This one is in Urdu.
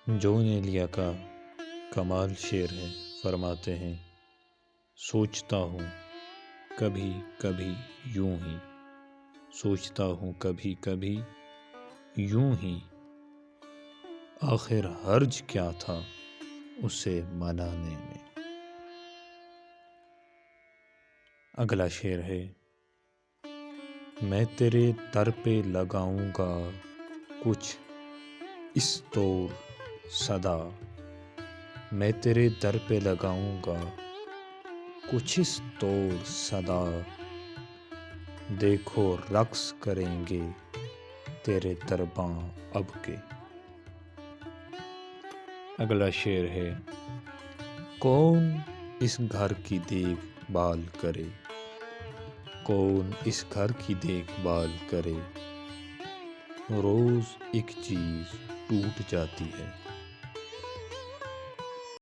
جون ایلیا کا کمال شعر ہے، فرماتے ہیں سوچتا ہوں کبھی کبھی یوں ہی، سوچتا ہوں کبھی کبھی یوں ہی، آخر حرج کیا تھا اسے منانے میں۔ اگلا شعر ہے، میں تیرے در پہ لگاؤں گا کچھ اس طور صدا، میں تیرے در پہ لگاؤں گا کچھ اس طور صدا، دیکھو رقص کریں گے تیرے درباں اب کے۔ اگلا شعر ہے، کون اس گھر کی دیکھ بھال کرے، کون اس گھر کی دیکھ بھال کرے، روز ایک چیز ٹوٹ جاتی ہے۔